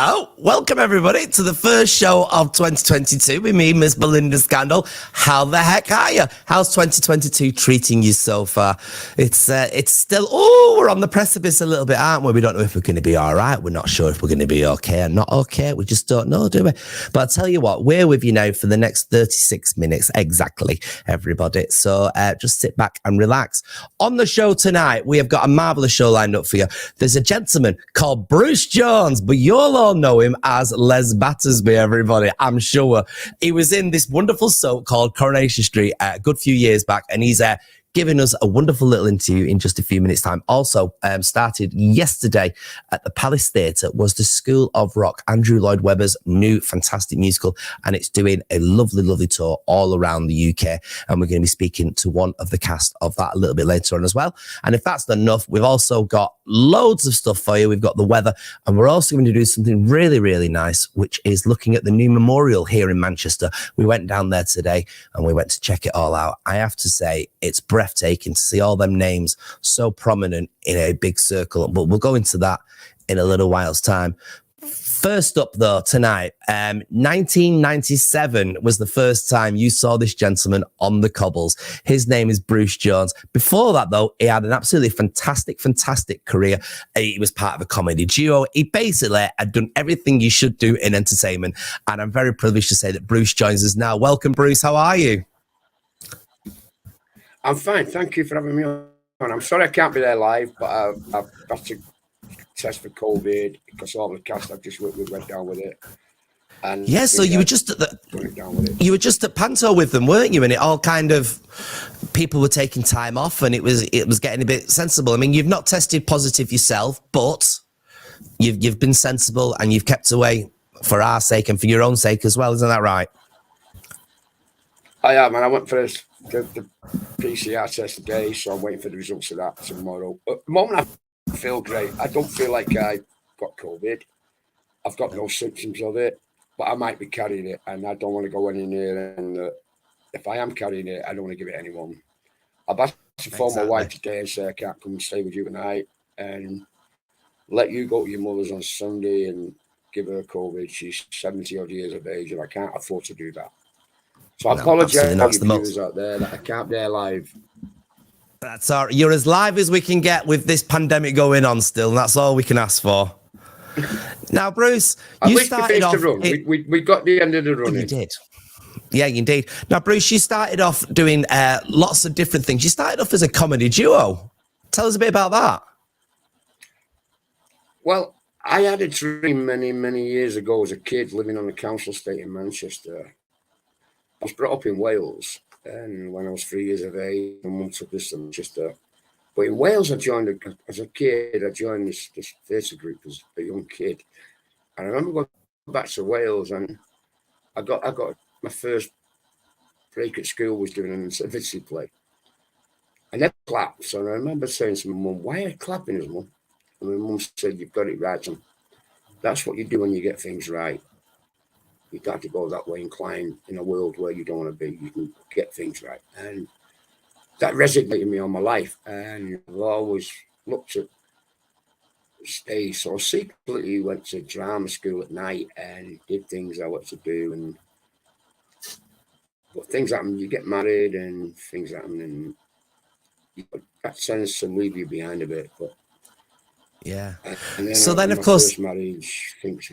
Hello, welcome everybody to the first show of 2022 with me, Miss Belinda Scandal. How the heck are you? How's 2022 treating you so far? It's still, we're on the precipice a little bit, aren't we? We don't know if we're going to be all right. We're not sure if we're going to be okay or not okay. We just don't know, do we? But I'll tell you what, we're with you now for the next 36 minutes exactly, everybody. So just sit back and relax. On the show tonight, we have got a marvellous show lined up for you. There's a gentleman called Bruce Jones, but you'll all know him as Les Battersby, everybody, I'm sure. He was in this wonderful soap called Coronation Street a good few years back, and he's giving us a wonderful little interview in just a few minutes' time. Also, started yesterday at the Palace Theatre was the School of Rock, Andrew Lloyd Webber's new fantastic musical, and it's doing a lovely, lovely tour all around the UK, and we're going to be speaking to one of the cast of that a little bit later on as well. And if that's not enough, we've also got loads of stuff for you. We've got the weather, and we're also going to do something really, really nice, which is looking at the new memorial here in Manchester. We went down there today, and we went to check it all out. I have to say, it's breathtaking to see all them names so prominent in a big circle, but we'll go into that in a little while's time. First up though, tonight, 1997 was the first time you saw this gentleman on the cobbles. His name is Bruce Jones. Before that though, he had an absolutely fantastic career. He was part of a comedy duo. He basically had done everything you should do in entertainment, and I'm very privileged to say that Bruce joins us now. Welcome, Bruce. How are you? I'm fine. Thank you for having me on. I'm sorry I can't be there live, but I've got to test for COVID because all the cast I've just worked with went down with it. And yeah, so you were just at you were just at Panto with them, weren't you? And it all kind of, people were taking time off, and it was getting a bit sensible. I mean, you've not tested positive yourself, but you've been sensible and you've kept away for our sake and for your own sake as well, isn't that right? I am, and I went for the PCR test today, so I'm waiting for the results of that tomorrow. At the moment, I feel great. I don't feel like I got COVID. I've got no symptoms of it, but I might be carrying it, and I don't want to go any near. And if I am carrying it, I don't want to give it to anyone. I've asked to phone my wife today and say I can't come and stay with you tonight, and let you go to your mother's on Sunday and give her COVID. She's 70 odd years of age, and I can't afford to do that. So I apologise to all you viewers out there that I can't be there live. That's all right. You're as live as we can get with this pandemic going on still, and that's all we can ask for. Now, Bruce, you started off... the run. We got the end of the run. You did. Yeah, indeed. Now, Bruce, you started off doing lots of different things. You started off as a comedy duo. Tell us a bit about that. Well, I had a dream many, many years ago as a kid living on the council estate in Manchester. I was brought up in Wales, and when I was 3 years of age, my mum took us to Manchester. But in Wales, as a kid, I joined this theatre group as a young kid. And I remember going back to Wales, and I got my first break at school was doing an intimacy play. I never clapped, so I remember saying to my mum, "Why are you clapping us, Mum?" And my mum said, "You've got it right, son. That's what you do when you get things right. You don't have to go that way inclined in a world where you don't want to be. You can get things right." And that resonated me all my life. And I've always looked at stage. So I secretly went to drama school at night and did things I wanted to do. But things happen. You get married and things happen. And that tends to leave you behind a bit. But yeah. And then so then, of course, first marriage things.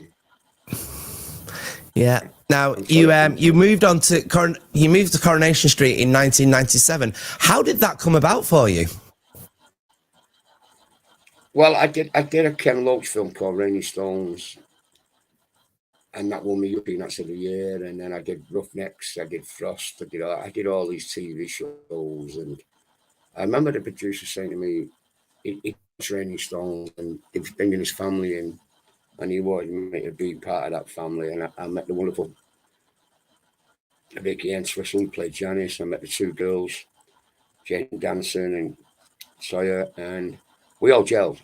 Yeah. Now you moved on to Coronation Street in 1997. How did that come about for you? Well, I did a Ken Loach film called Rainy Stones, and that won me European Actor of the Year. And then I did Roughnecks, I did Frost, I did all these TV shows. And I remember the producer saying to me, "It's Rainy Stones," and he was bringing his family in. And he wanted me to be part of that family. And I met the wonderful Vicky Entwistle, who played Janice. I met the two girls, Jane Danson and Sawyer, and we all gelled.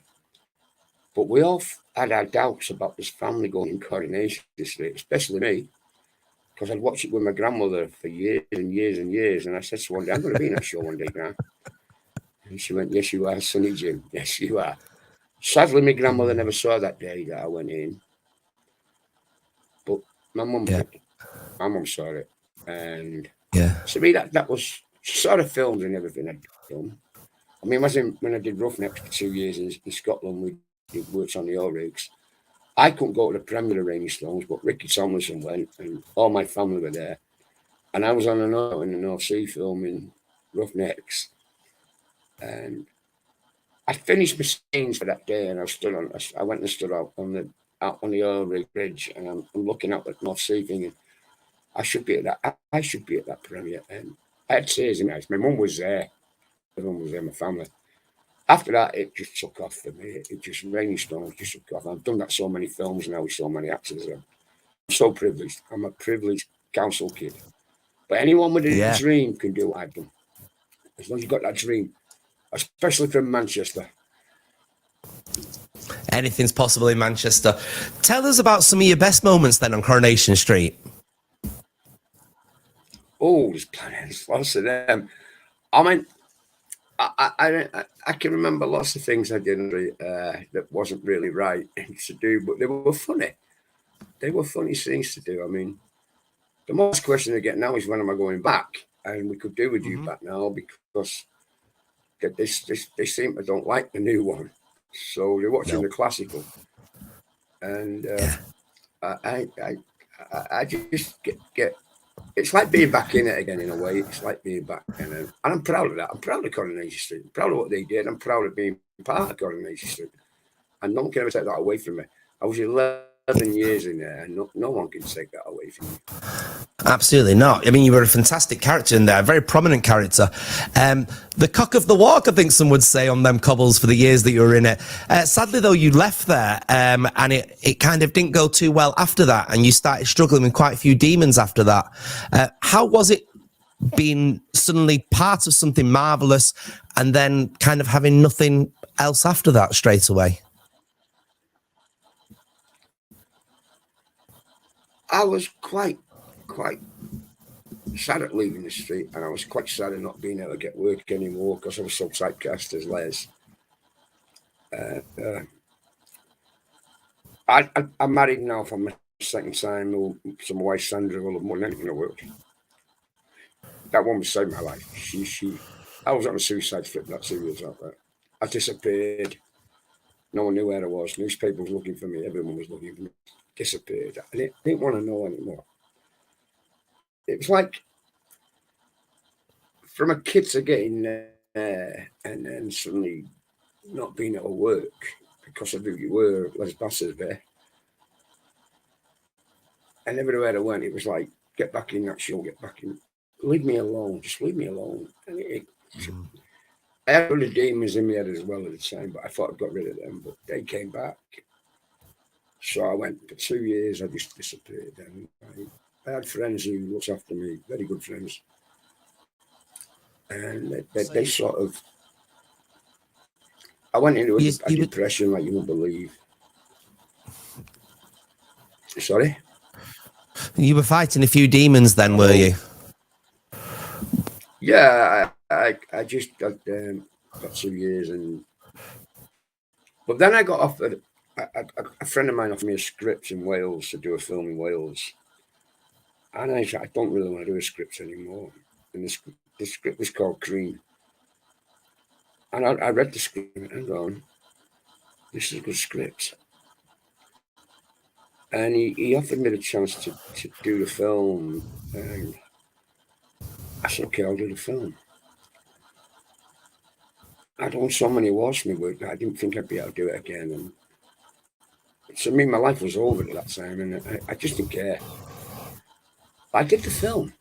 But we all had our doubts about this family going in Coronation Street, especially me, because I'd watched it with my grandmother for years and years and years. And I said to her one day, "I'm going to be in that show one day, Gran." And she went, "Yes, you are, Sonny Jim. Yes, you are." Sadly, my grandmother never saw that day that I went in. My mum Yeah. picked it. My mum saw it. And Yeah. to me, that was sort of filmed and everything I'd done. I mean, when I did Roughnecks for 2 years in Scotland, we did works on the oil rigs. I couldn't go to the premiere of Rainy Stones, but Ricky Tomlinson went, and all my family were there. And I was on an oil in the North Sea filming Roughnecks. And I finished my scenes for that day, and I went and stood out on the oil rig bridge, and I'm looking up at North Sea thinking, I should be at that. I should be at that premiere. And I had tears in my eyes. My mum was there. My mum was there. My family. After that, it just took off for me. It just Rainy Stones just took off. I've done that so many films now with so many actors. I'm so privileged. I'm a privileged council kid. But anyone with a Yeah. dream can do what I've done. As long as you've got that dream, especially from Manchester. Anything's possible in Manchester. Tell us about some of your best moments then on Coronation Street. Oh, there's lots of them. I mean, I can remember lots of things I did that wasn't really right to do, but they were funny. They were funny things to do. I mean, the most question I get now is when am I going back? And we could do with you back now because they seem to don't like the new one, so they're watching the classical. And I just get. It's like being back in it again in a way. It's like being back in it. And I'm proud of that. I'm proud of Coronation Street. I'm proud of what they did. I'm proud of being part of Coronation Street. And no one can ever take that away from me. I was 11 years in there, and no one can take that away from me. Absolutely not. I mean, you were a fantastic character in there, a very prominent character. The cock of the walk, I think some would say, on them cobbles for the years that you were in it. Sadly, though, you left there, and it kind of didn't go too well after that, and you started struggling with quite a few demons after that. How was it being suddenly part of something marvellous and then kind of having nothing else after that straight away? I was quite sad at leaving the street, and I was quite sad at not being able to get work anymore because I was so typecast as Les. I'm married now for my second time to my wife Sandra, who I love more than anything in the world. That woman saved my life. I was on a suicide strip not 2 years after. I disappeared. No one knew where I was. Newspaper was looking for me. Everyone was looking for me. Disappeared. I didn't want to know anymore. It was like from a kid to getting there and then suddenly not being able to work because of who you were, Les Bassett there. And everywhere I went, it was like, get back in that show, get back in. Leave me alone, just leave me alone. And I had other demons in my head as well at the time, but I thought I'd got rid of them, but they came back. So I went for 2 years, I just disappeared. And I had friends who looked after me, very good friends. And they sort of, I went into a depression like you won't believe. Sorry? You were fighting a few demons then, were you? Yeah, I just got 2 years, but then I got offered. A friend of mine offered me a script in Wales to do a film in Wales, and I said I don't really want to do a script anymore. And the script was called Cream, and I read the script and gone, this is a good script. And he offered me the chance to do the film, and I said, okay, I'll do the film. I'd done so many awards for my work that I didn't think I'd be able to do it again. And so, I mean, my life was over at that time, and I just didn't care. I did the film.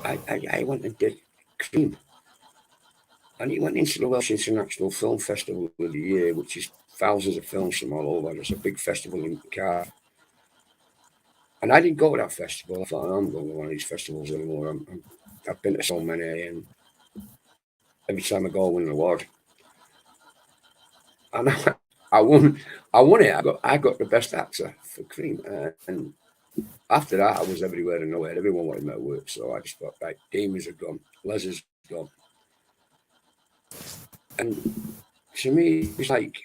I went and did Cream. And it went into the Welsh International Film Festival of the year, which is thousands of films from all over. It's a big festival in Cardiff. And I didn't go to that festival. I thought, I'm going to one of these festivals anymore. I've been to so many, and every time I go, I win an award. And I won it. I got the best actor for Cream. And after that, I was everywhere and nowhere. Everyone wanted me to work. So I just thought, right, demons are gone. Les is gone. And to me, it's like,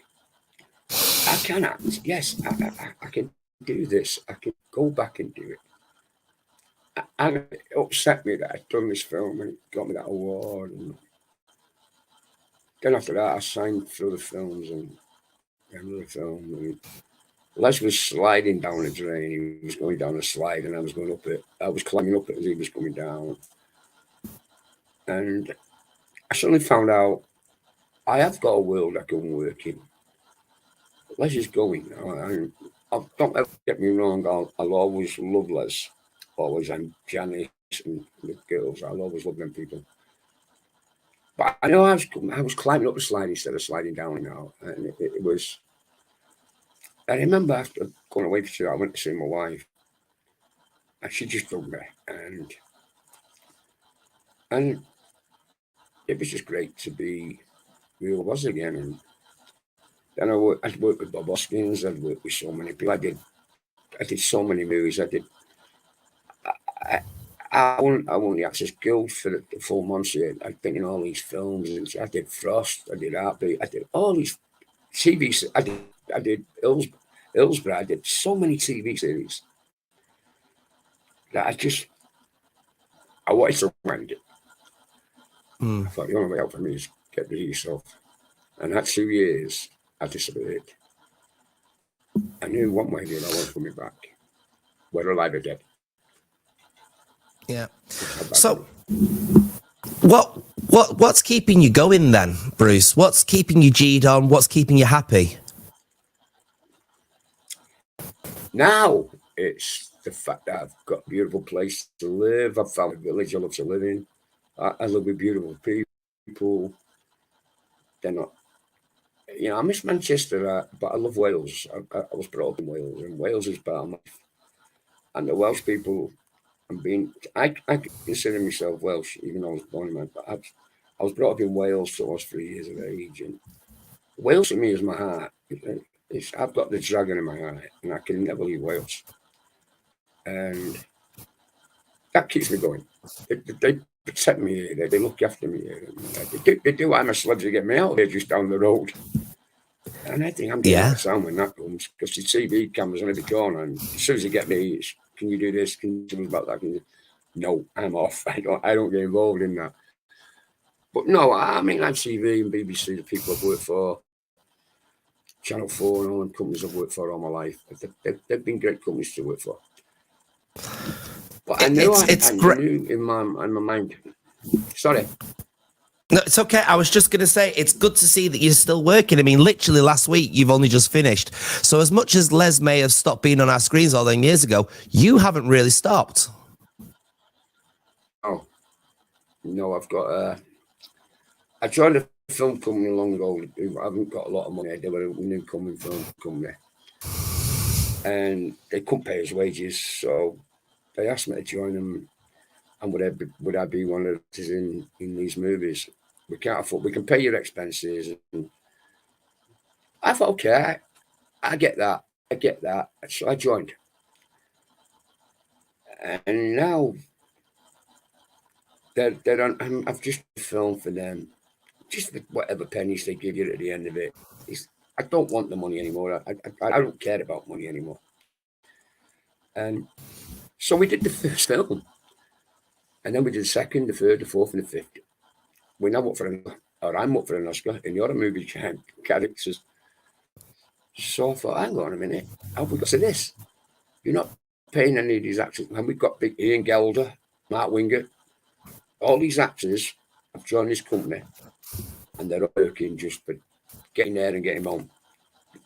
I can act. Yes, I can do this. I can go back and do it. and it upset me that I'd done this film and it got me that award. And then after that, I signed for other films and another film. And Les was sliding down the drain. He was going down the slide, and I was going up it. I was climbing up it as he was coming down. And I suddenly found out I have got a world I can work in. Les is going now. Don't ever get me wrong. I'll always love Les. Always, and Janice and the girls. I'll always love them people. But I know I was climbing up the slide instead of sliding down now, and it was. I remember after going away for 2 hours, I went to see my wife, and she just hugged me, and it was just great to be who I was again. And then I'd worked with Bob Hoskins. I'd worked with so many people. I did so many movies. I won the Access Guild for the full months here. I'd been in all these films. And I did Frost. I did Heartbeat. I did all these TV. I did Hillsborough. I did so many TV series that I wanted to find it. I thought the only way out for me is get rid of yourself. And that 2 years, I disappeared. I knew one way or the other I wasn't coming back, whether alive or dead. Yeah. So, what's keeping you going then, Bruce? What's keeping you G'd on? What's keeping you happy? Now it's the fact that I've got a beautiful place to live. I've found a village I love to live in. I live with beautiful people. They're not, I miss Manchester, but I love Wales. I was brought up in Wales, and Wales is part of my life. And the Welsh people, I consider myself Welsh, even though I was born in Manchester. I was brought up in Wales till I was 3 years of age, and Wales to me is my heart. I've got the dragon in my heart, and I can never leave Wales. And that keeps me going. They protect me here. They look after me here. They do. I'm a celebrity to get me out of here just down the road. And I think I'm getting out of town when that comes, because the TV cameras on every corner, and as soon as they get me, can you do this? Can you do about that? No, I'm off. I don't get involved in that. But no, I mean, like TV and BBC, the people I've worked for, Channel 4 and all them companies I've worked for all my life, they've been great companies to work for. But I knew in my mind. Sorry. No, it's okay. I was just going to say, it's good to see that you're still working. I mean, literally last week, you've only just finished. So as much as Les may have stopped being on our screens all them years ago, you haven't really stopped. Oh, no, I've got... I joined a film company long ago. I haven't got a lot of money. They were a new coming film company. And they couldn't pay us wages, so they asked me to join them. And would I be one of us in these movies? We can't afford. We can pay your expenses. And I thought, okay, I get that. So I joined. And now they're on. I've just filmed for them. Just whatever pennies they give you at the end of it. I don't want the money anymore. I don't care about money anymore. And so we did the first film. And then we did the second, the third, the fourth, and the fifth. We're now up for I'm up for an Oscar in the other movie characters. So I thought, hang on a minute, how have we got to this? You're not paying any of these actors. And we've got big Ian Gelder, Mark Wingert, all these actors have joined this company, and they're working just for getting there and getting home.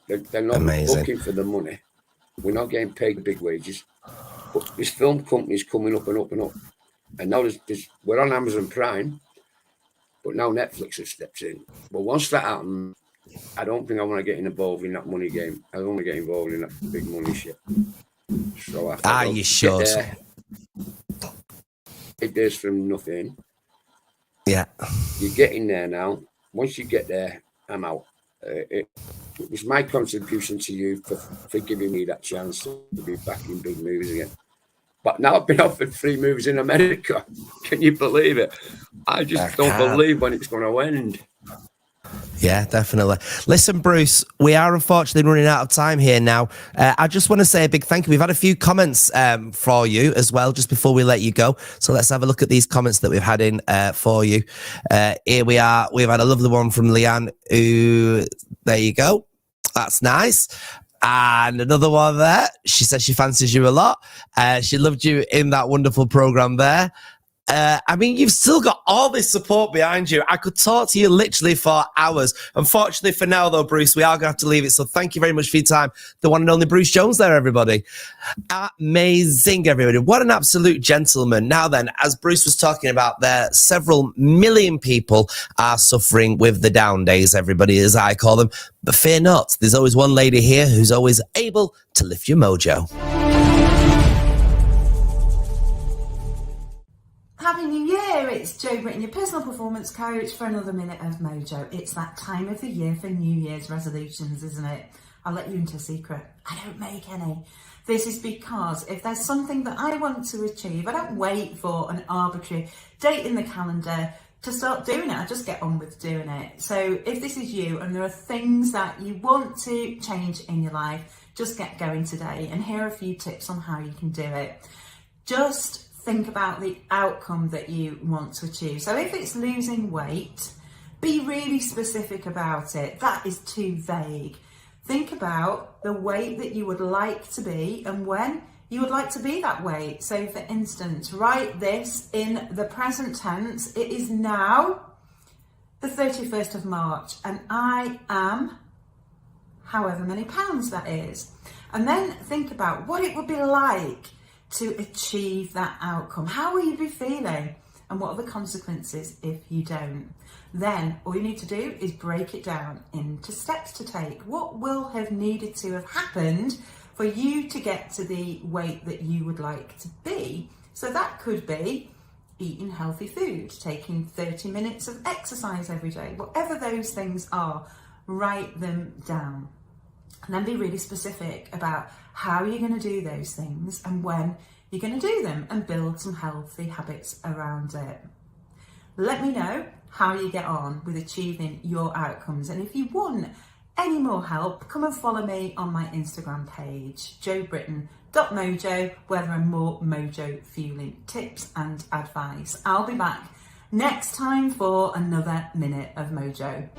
They're not looking for the money. We're not getting paid big wages. But this film company is coming up and up and up. And now we're on Amazon Prime, but now Netflix has stepped in. But once that happens, I don't think I want to get involved in that money game. I don't want to get involved in that big money shit. So I thought, you sure? It does from nothing. Yeah. You get in there now. Once you get there, I'm out. It was my contribution to you for giving me that chance to be back in big movies again. But now I've been offered 3 movies in America. Can you believe it? I just don't believe when it's going to end. Yeah, definitely. Listen, Bruce, we are unfortunately running out of time here now. I just want to say a big thank you. We've had a few comments for you as well, just before we let you go. So let's have a look at these comments that we've had in for you. Here we are. We've had a lovely one from Leanne, who, there you go. That's nice. And another one there. She says she fancies you a lot. She loved you in that wonderful program there. I mean, you've still got all this support behind you. I could talk to you literally for hours. Unfortunately for now, though, Bruce, we are going to have to leave it. So thank you very much for your time. The one and only Bruce Jones there, everybody. Amazing, everybody. What an absolute gentleman. Now then, as Bruce was talking about there, several million people are suffering with the down days, everybody, as I call them. But fear not. There's always one lady here who's always able to lift your mojo. Happy New Year! It's Jo Britton, your personal performance coach, for another minute of mojo. It's that time of the year for New Year's resolutions, isn't it? I'll let you into a secret. I don't make any. This is because if there's something that I want to achieve, I don't wait for an arbitrary date in the calendar to start doing it. I just get on with doing it. So if this is you and there are things that you want to change in your life, just get going today. And here are a few tips on how you can do it. Just think about the outcome that you want to achieve. So if it's losing weight, be really specific about it. That is too vague. Think about the weight that you would like to be and when you would like to be that weight. So for instance, write this in the present tense. It is now the 31st of March and I am however many pounds that is. And then think about what it would be like to achieve that outcome. How will you be feeling? And what are the consequences if you don't? Then all you need to do is break it down into steps to take. What will have needed to have happened for you to get to the weight that you would like to be? So that could be eating healthy food, taking 30 minutes of exercise every day, whatever those things are, write them down. And then be really specific about how you're going to do those things and when you're going to do them, and build some healthy habits around it. Let me know how you get on with achieving your outcomes. And if you want any more help, come and follow me on my Instagram page, jobritton.mojo, where there are more mojo fueling tips and advice. I'll be back next time for another minute of mojo.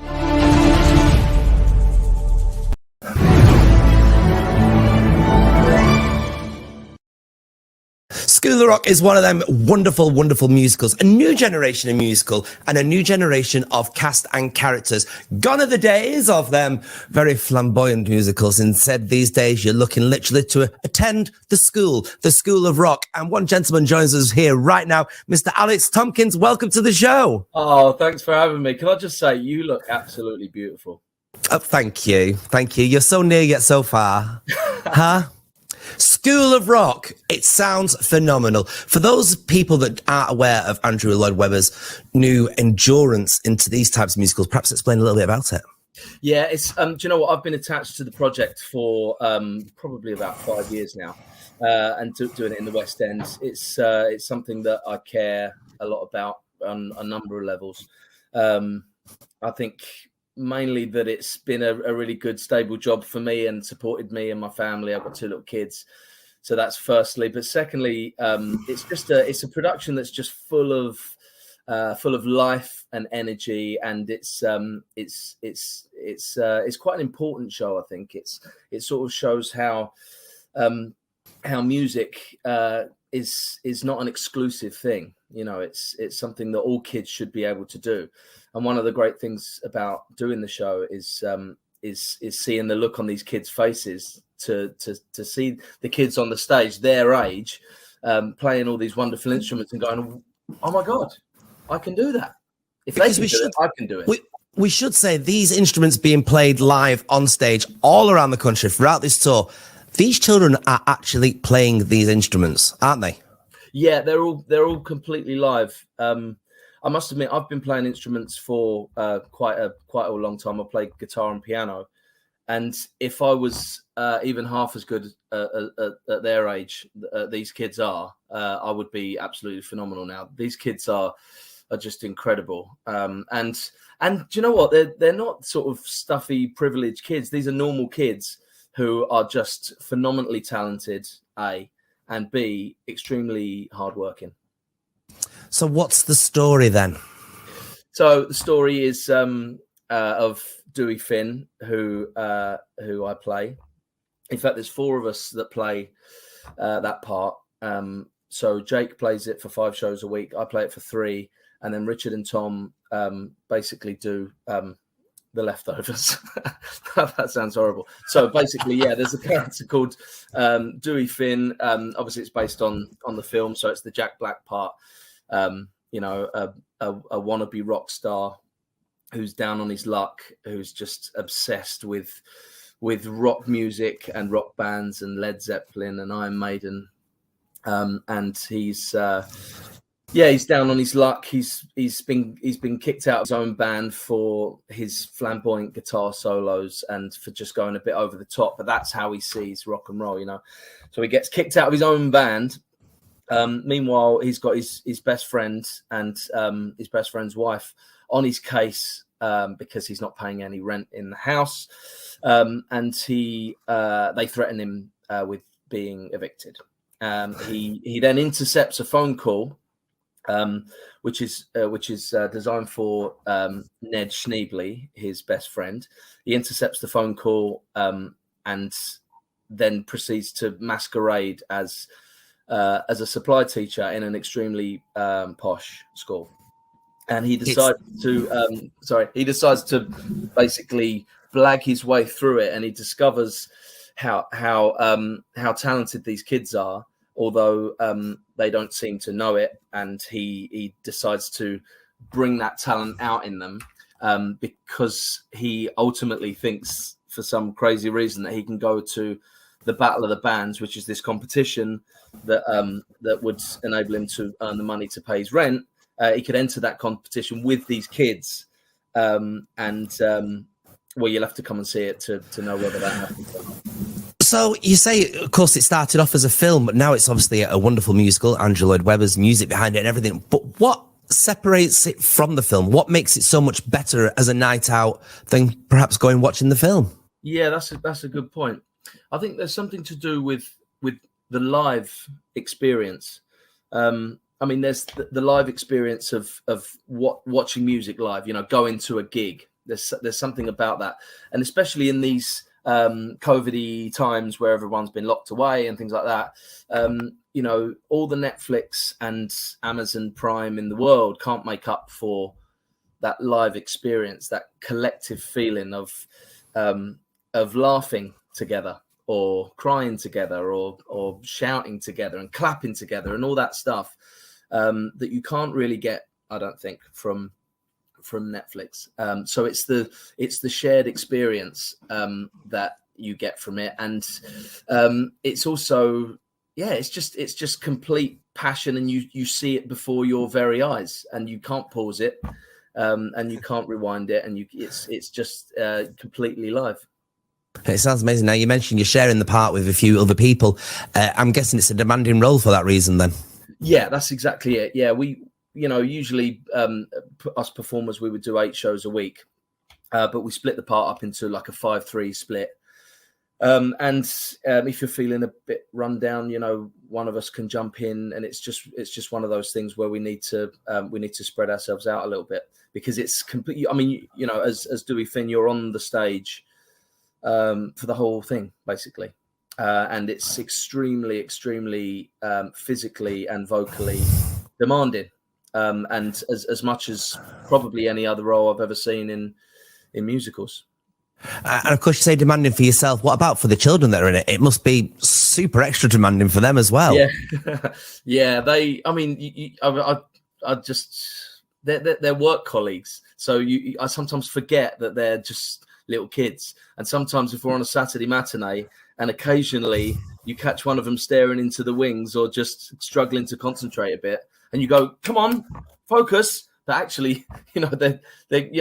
School of Rock is one of them wonderful, wonderful musicals. A new generation of musical and a new generation of cast and characters. Gone are the days of them very flamboyant musicals. Instead, these days, you're looking literally to attend the School of Rock. And one gentleman joins us here right now, Mr. Alex Tomkins. Welcome to the show. Oh, thanks for having me. Can I just say, you look absolutely beautiful. Oh, thank you. Thank you. You're so near yet so far. Huh? School of Rock. It sounds phenomenal. For those people that aren't aware of Andrew Lloyd Webber's new endurance into these types of musicals, perhaps explain a little bit about it. Yeah, it's do you know what? I've been attached to the project for probably about 5 years now, and doing it in the West End. It's something that I care a lot about on a number of levels. I think mainly that it's been a really good, stable job for me and supported me and my family. I've got 2 little kids. So that's firstly. But secondly, it's a production that's just full of life and energy, and it's quite an important show. I think it sort of shows how music is not an exclusive thing. You know, it's something that all kids should be able to do. And one of the great things about doing the show is seeing the look on these kids' faces to see the kids on the stage, their age, playing all these wonderful instruments and going, oh my God, I can do that. If they can do it, I can do it. We should say these instruments being played live on stage all around the country throughout this tour. These children are actually playing these instruments, aren't they? Yeah, they're all completely live. I must admit, I've been playing instruments for quite a long time. I play guitar and piano, and if I was even half as good at their age, these kids are, I would be absolutely phenomenal now. These kids are just incredible. And do you know what? They're not sort of stuffy, privileged kids. These are normal kids who are just phenomenally talented, A, and B, extremely hardworking. So what's the story then? So the story is of Dewey Finn, who I play. In fact, there's 4 of us that play that part. So Jake plays it for 5 shows a week. I play it for 3, and then Richard and Tom basically do the leftovers. That sounds horrible. So basically, yeah, there's a character called Dewey Finn. Obviously, it's based on the film, so it's the Jack Black part. You know, a wannabe rock star who's down on his luck, who's just obsessed with rock music and rock bands and Led Zeppelin and Iron Maiden. And he's down on his luck. He's been kicked out of his own band for his flamboyant guitar solos and for just going a bit over the top. But that's how he sees rock and roll, you know. So he gets kicked out of his own band. Meanwhile, he's got his best friend and his best friend's wife on his case because he's not paying any rent in the house, and they threaten him with being evicted. He then intercepts a phone call, which is designed for Ned Schneebly, his best friend. He intercepts the phone call and then proceeds to masquerade as a supply teacher in an extremely posh school. And he decides to basically blag his way through it, and he discovers how talented these kids are, although they don't seem to know it. And he decides to bring that talent out in them because he ultimately thinks, for some crazy reason, that he can go to the Battle of the Bands, which is this competition that would enable him to earn the money to pay his rent. He could enter that competition with these kids, well, you'll have to come and see it to know whether that happens or not. So you say, of course, it started off as a film, but now it's obviously a wonderful musical. Andrew Lloyd Webber's music behind it and everything. But what separates it from the film? What makes it so much better as a night out than perhaps going watching the film? Yeah, that's a good point. I think there's something to do with the live experience. I mean, there's the live experience of watching music live. You know, going to a gig. There's something about that, and especially in these COVID-y times where everyone's been locked away and things like that. You know, all the Netflix and Amazon Prime in the world can't make up for that live experience, that collective feeling of laughing together, or crying together, or shouting together and clapping together and all that stuff that you can't really get, I don't think, from Netflix. So it's the shared experience that you get from it, and it's also, yeah, it's just complete passion, and you see it before your very eyes, and you can't pause it, and you can't rewind it, and it's just completely live. It sounds amazing. Now, you mentioned you're sharing the part with a few other people. I'm guessing it's a demanding role for that reason then. Yeah, that's exactly it. Yeah, we, usually us performers, we would do 8 shows a week, but we split the part up into like a 5-3 split. And if you're feeling a bit run down, one of us can jump in, and it's just one of those things where we need to spread ourselves out a little bit, because it's completely, I mean, as Dewey Finn, you're on the stage for the whole thing, basically. And it's extremely, extremely physically and vocally demanding. And as much as probably any other role I've ever seen in musicals. And of course, you say demanding for yourself. What about for the children that are in it? It must be super extra demanding for them as well. Yeah, yeah. They're work colleagues. So I sometimes forget that they're just little kids. And sometimes if we're on a Saturday matinee, and occasionally you catch one of them staring into the wings or just struggling to concentrate a bit, and you go, "Come on, focus." But actually, they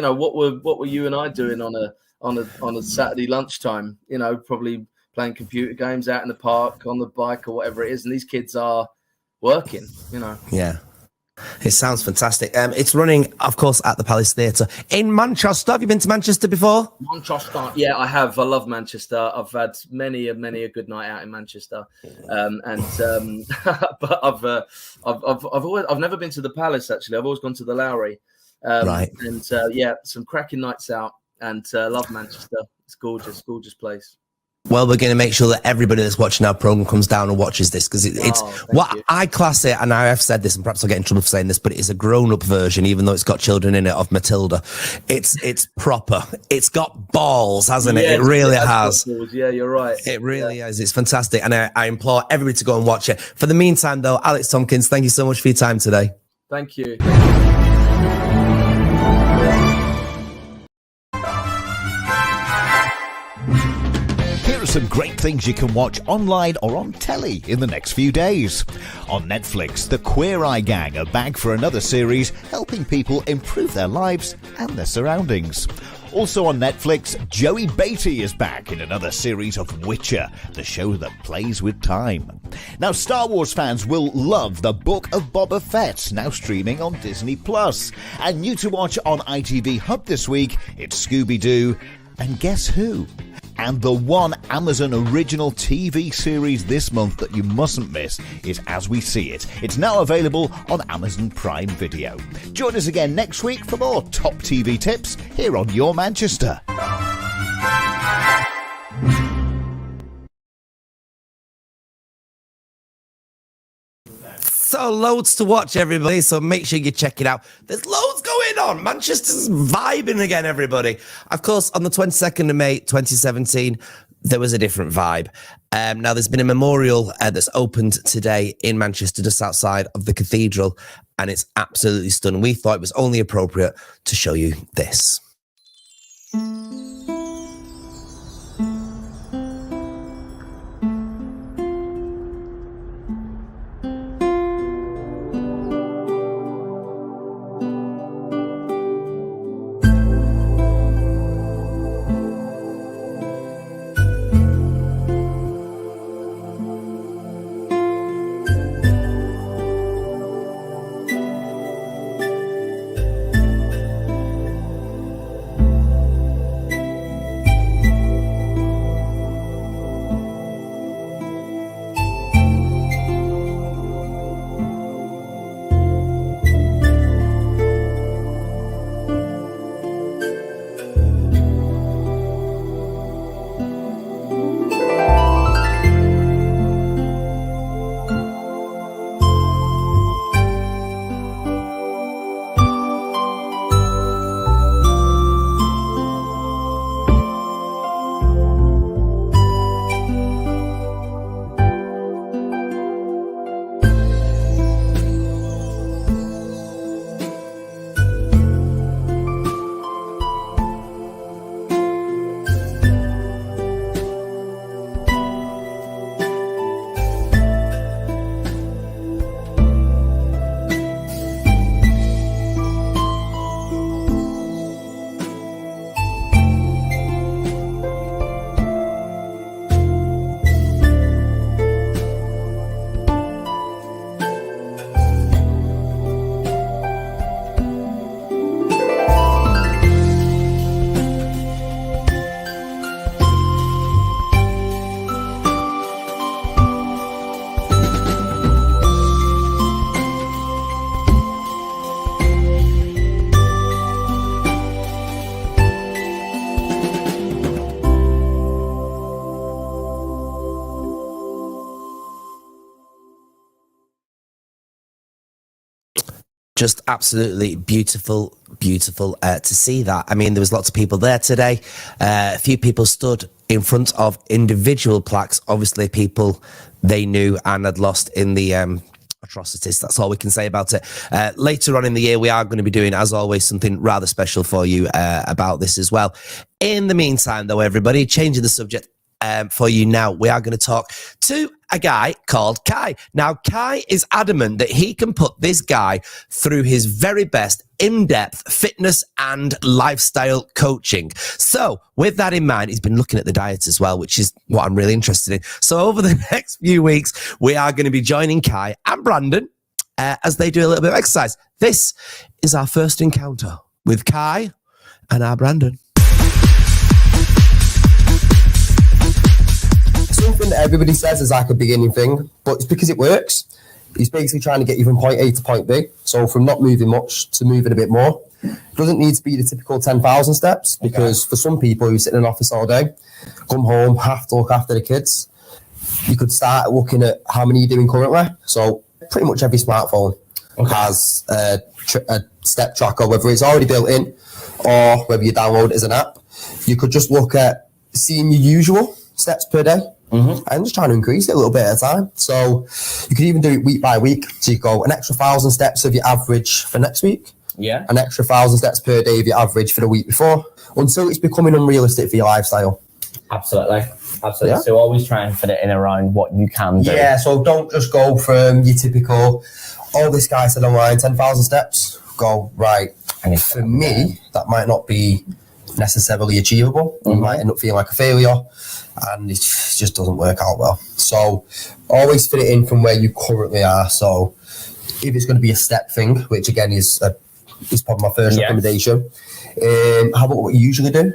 what were you and I doing on a Saturday lunchtime? Probably playing computer games out in the park, on the bike, or whatever it is. And these kids are working. Yeah. It sounds fantastic. It's running, of course, at the Palace Theatre in Manchester. Have you been to Manchester before? Manchester, yeah, I have. I love Manchester. I've had many a good night out in Manchester, but I've never been to the Palace actually. I've always gone to the Lowry, Right. And some cracking nights out, and love Manchester. It's gorgeous place. Well, we're going to make sure that everybody that's watching our program comes down and watches this, because it's what you. I class it, and I have said this, and perhaps I'll get in trouble for saying this, but it is a grown-up version, even though it's got children in it, of Matilda. It's proper. It's got balls, hasn't it? Yes, It really has. Balls. Yeah, you're right. It really is. It's fantastic, and I implore everybody to go and watch it. For the meantime, though, Alex Tomkins, thank you so much for your time today. Thank you. Here are some great things you can watch online or on telly in the next few days. On Netflix, the Queer Eye Gang are back for another series helping people improve their lives and their surroundings. Also on Netflix, Joey Beatty is back in another series of Witcher, the show that plays with time. Now, Star Wars fans will love The Book of Boba Fett, now streaming on Disney+. And new to watch on ITV Hub this week, it's Scooby-Doo, and guess who? And the one Amazon original TV series this month that you mustn't miss is As We See It. It's now available on Amazon Prime Video. Join us again next week for more top TV tips here on Your Manchester. So loads to watch, everybody, so make sure you check it out. There's loads going on. Manchester's vibing again, everybody. Of course, on the 22nd of May 2017, there was a different vibe. Now, there's been a memorial that's opened today in Manchester, just outside of the cathedral, and it's absolutely stunning. We thought it was only appropriate to show you this. Just absolutely beautiful to see that. I mean, there was lots of people there today. A few people stood in front of individual plaques, obviously people they knew and had lost in the atrocities. That's all we can say about it. Later on in the year, we are going to be doing, as always, something rather special for you about this as well. In the meantime, though, everybody, changing the subject for you now, we are going to talk to a guy called Kai. Now, Kai is adamant that he can put this guy through his very best in-depth fitness and lifestyle coaching. So with that in mind, he's been looking at the diet as well, which is what I'm really interested in. So over the next few weeks, we are going to be joining Kai and Brandon as they do a little bit of exercise. This is our first encounter with Kai and our Brandon. Something that everybody says is like a beginning thing, but it's because it works. He's basically trying to get you from point A to point B. So from not moving much to moving a bit more. It doesn't need to be the typical 10,000 steps, because for some people who sit in an office all day, come home, have to look after the kids, you could start looking at how many you're doing currently. So pretty much every smartphone has a step tracker, whether it's already built in or whether you download it as an app. You could just look at seeing your usual steps per day and just trying to increase it a little bit at a time. So you could even do it week by week. So you go an extra 1,000 steps of your average for next week. Yeah. An extra 1,000 steps per day of your average for the week before, until it's becoming unrealistic for your lifestyle. Absolutely. Yeah. So always try and fit it in around what you can do. Yeah, so don't just go from your typical, this guy said online, 10,000 steps. Go, right. And for me, that might not be necessarily achievable. You might end up feeling like a failure, and it just doesn't work out well. So always fit it in from where you currently are. So if it's going to be a step thing, which again is probably my first recommendation, have what you usually do.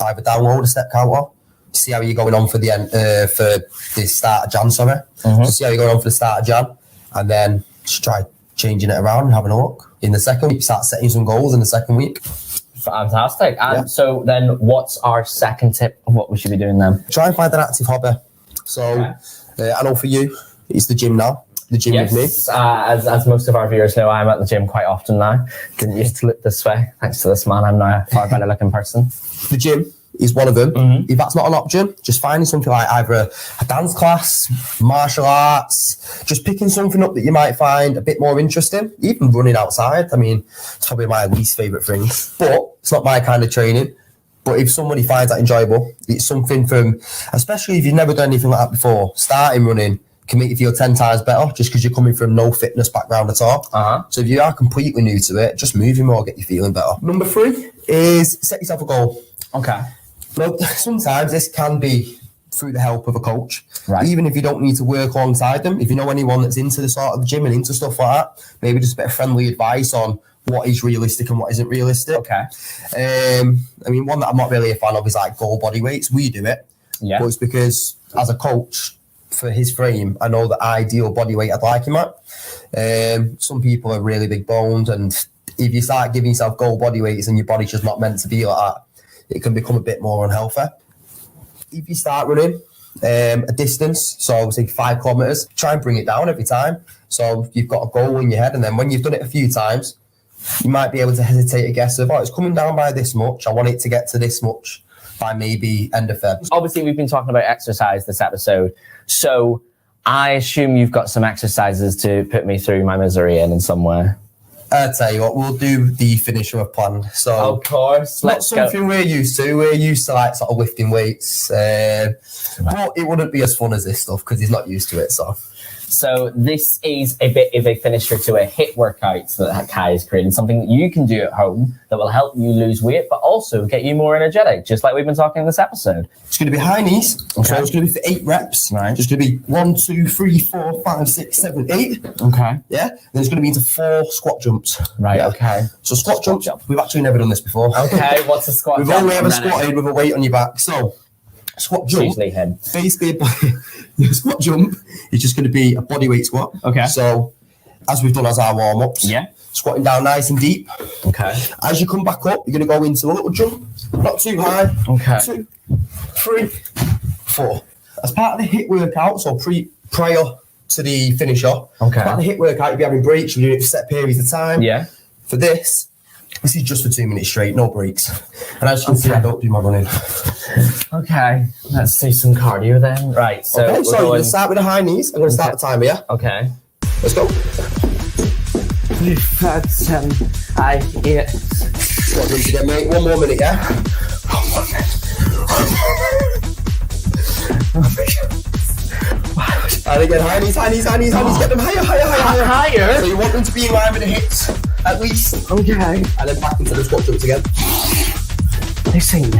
Either download a step counter, see how you're going on for the end for the start of Jan, sorry. So see how you're going on for the start of Jan, and then just try changing it around and having a look. In the second week, start setting some goals in the second week. Fantastic. And so then what's our second tip of what we should be doing then? Try and find an active hobby. So I know for you, it's the gym now. The gym with me. As most of our viewers know, I'm at the gym quite often now. Didn't used to look this way. Thanks to this man, I'm now a far better looking person. The gym is one of them. If that's not an option, just finding something like either a dance class, martial arts, just picking something up that you might find a bit more interesting. Even running outside. I mean, it's probably my least favourite thing, but it's not my kind of training. But if somebody finds that enjoyable, it's something from, especially if you've never done anything like that before, starting running can make you feel 10 times better just because you're coming from no fitness background at all. So if you are completely new to it, just moving more, get you feeling better. Number 3 is set yourself a goal. Okay. Now, sometimes this can be through the help of a coach. Right. Even if you don't need to work alongside them, if you know anyone that's into the sort of the gym and into stuff like that, maybe just a bit of friendly advice on what is realistic and what isn't realistic. Okay. I mean, one that I'm not really a fan of is like goal body weights. We do it. Yeah. But it's because as a coach, for his frame, I know the ideal body weight I'd like him at. Some people are really big boned, and if you start giving yourself goal body weights and your body's just not meant to be like that, it can become a bit more unhealthy. If you start running a distance, so say 5 kilometers, try and bring it down every time. So you've got a goal in your head, and then when you've done it a few times, you might be able to hesitate a guess of, it's coming down by this much. I want it to get to this much by maybe end of Feb. Obviously, we've been talking about exercise this episode. So I assume you've got some exercises to put me through my misery in some way. I'll tell you what, we'll do the finisher of plan. So of course, not something we're used to. We're used to like sort of lifting weights, but it wouldn't be as fun as this stuff because he's not used to it. So this is a bit of a finisher to a HIIT workout that Kai is creating, something that you can do at home that will help you lose weight, but also get you more energetic, just like we've been talking in this episode. It's going to be high knees. Okay. So it's going to be for 8 reps. Right. Just going to be 1, 2, 3, 4, 5, 6, 7, 8. Okay. Yeah. Then it's going to be into 4 squat jumps. Right. Yeah. Okay. So squat jumps. We've actually never done this before. Okay. What's a squat We've jump? only ever squatted with a weight on your back. So squat jump. Usually him. Basically, your squat jump is just going to be a body weight squat. Okay. So as we've done as our warm ups. Yeah. Squatting down nice and deep. Okay. As you come back up, you're going to go into a little jump, not too high. Okay. 2, 3, 4. As part of the HIIT workout, so prior to the finisher, okay. As part of the HIIT workout, you'll be having breaks, you're doing it for set periods of time. Yeah. For this is just for 2 minutes straight, no breaks. And as you can see, I don't do my running. Okay, let's do some cardio then. Right, so okay, so you're going to start with the high knees. I'm going to start the timer, yeah? Okay. Let's go. 5, 7, 8. What do you get, mate? 1 more minute, yeah? 1 more minute. And again, high knees, get them higher. So you want them to be in line with the hips, at least. Okay. And then back into the squat jumps again. Listen.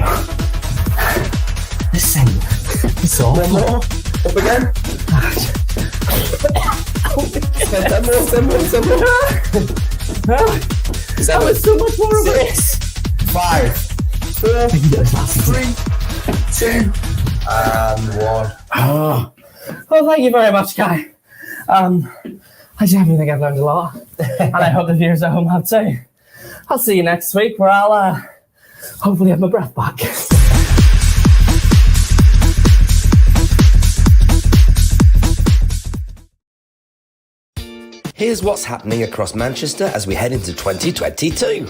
So. 1 more. Up again. 10 more. 7. was so much more of it. 6, 5, 4, 3, 2, and 1. Oh, thank you very much, Kai. I definitely think I've learned a lot, and I hope the viewers at home have too. I'll see you next week, where I'll hopefully have my breath back. Here's what's happening across Manchester as we head into 2022.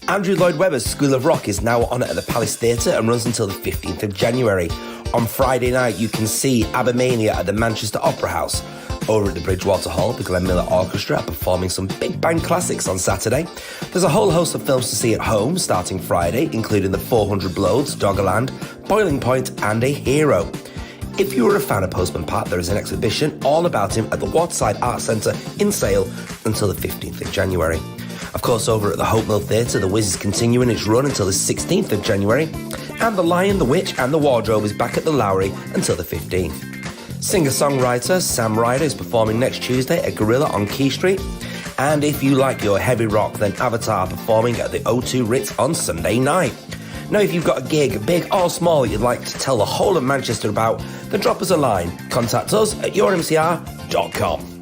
Andrew Lloyd Webber's School of Rock is now on at the Palace Theatre and runs until the 15th of January. On Friday night, you can see Abermania at the Manchester Opera House. Over at the Bridgewater Hall, the Glenn Miller Orchestra are performing some big band classics on Saturday. There's a whole host of films to see at home starting Friday, including The 400 Blows, Doggerland, Boiling Point and A Hero. If you were a fan of Postman Pat, there is an exhibition all about him at the Watside Arts Centre in sale until the 15th of January. Of course, over at the Hope Mill Theatre, The Wiz is continuing its run until the 16th of January, and The Lion, the Witch and the Wardrobe is back at the Lowry until the 15th. Singer-songwriter Sam Ryder is performing next Tuesday at Gorilla on Key Street, and if you like your heavy rock, then Avatar are performing at the O2 Ritz on Sunday night. Now, if you've got a gig, big or small, you'd like to tell the whole of Manchester about, then drop us a line. Contact us at yourmcr.com.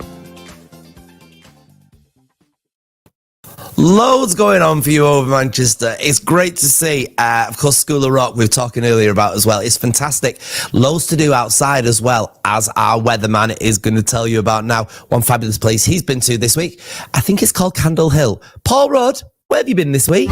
Loads going on for you over Manchester. It's great to see. Of course, School of Rock we were talking earlier about as well. It's fantastic. Loads to do outside as well, as our weatherman is going to tell you about now. One fabulous place he's been to this week. I think it's called Candle Hill. Paul Rudd, where have you been this week?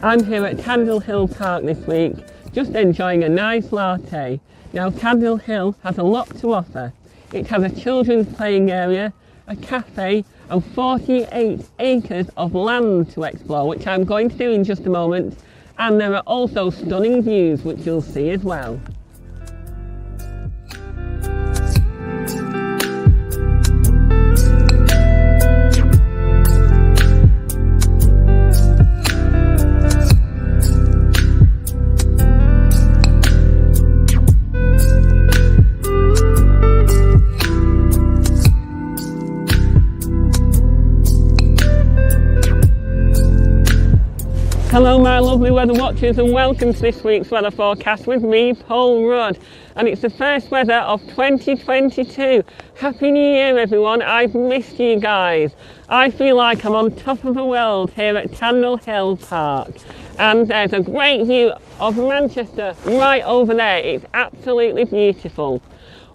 I'm here at Candle Hill Park this week, just enjoying a nice latte. Now, Candle Hill has a lot to offer. It has a children's playing area, a cafe, and 48 acres of land to explore, which I'm going to do in just a moment. And there are also stunning views, which you'll see as well. Hello my lovely weather watchers and welcome to this week's weather forecast with me, Paul Rudd. And it's the first weather of 2022. Happy New Year everyone, I've missed you guys. I feel like I'm on top of the world here at Candle Hill Park. And there's a great view of Manchester right over there, it's absolutely beautiful.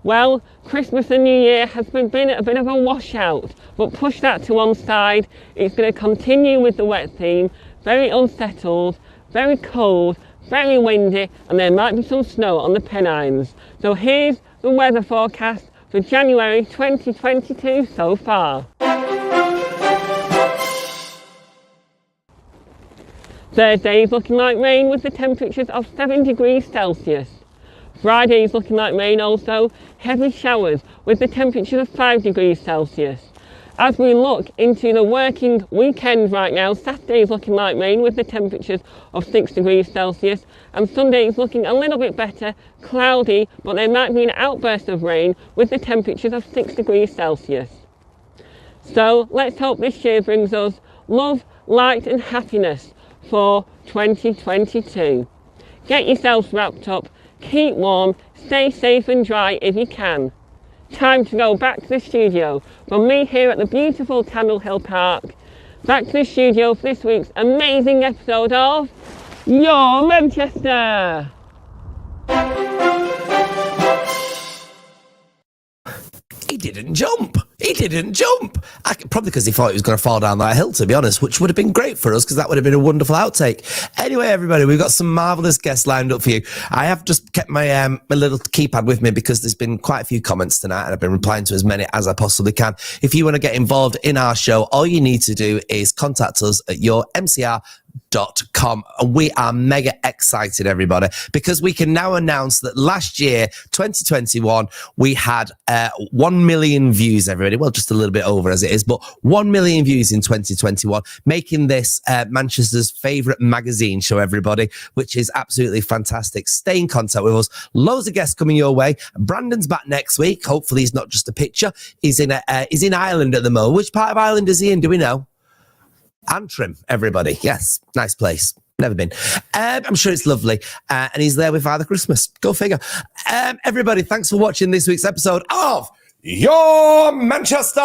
Well, Christmas and New Year has been a bit of a washout, but push that to one side, it's going to continue with the wet theme. Very unsettled, very cold, very windy, and there might be some snow on the Pennines. So here's the weather forecast for January 2022 so far. Thursday is looking like rain with the temperatures of 7 degrees Celsius. Friday is looking like rain also, heavy showers with the temperatures of 5 degrees Celsius. As we look into the working weekend right now, Saturday is looking like rain with the temperatures of 6 degrees Celsius, and Sunday is looking a little bit better, cloudy, but there might be an outburst of rain with the temperatures of 6 degrees Celsius. So let's hope this year brings us love, light and happiness for 2022. Get yourselves wrapped up, keep warm, stay safe and dry if you can. Time to go back to the studio. From me here at the beautiful Candle Hill Park, back to the studio for this week's amazing episode of Your Manchester. he didn't jump. Probably because he thought he was going to fall down that hill, to be honest, which would have been great for us because that would have been a wonderful outtake. Anyway, everybody, we've got some marvellous guests lined up for you. I have just kept my little keypad with me because there's been quite a few comments tonight and I've been replying to as many as I possibly can. If you want to get involved in our show, all you need to do is contact us at yourmcr.com, and we are mega excited, everybody, because we can now announce that last year, 2021, we had 1 million views, everybody. Well, just a little bit over as it is, but 1 million views in 2021, making this Manchester's favourite magazine show, everybody, which is absolutely fantastic. Stay in contact with us. Loads of guests coming your way. Brandon's back next week. Hopefully he's not just a picture. He's in Ireland at the moment. Which part of Ireland is he in? Do we know? Antrim, everybody. Yes, nice place. Never been. I'm sure it's lovely. And he's there with Father Christmas. Go figure. Everybody, thanks for watching this week's episode of Your Manchester.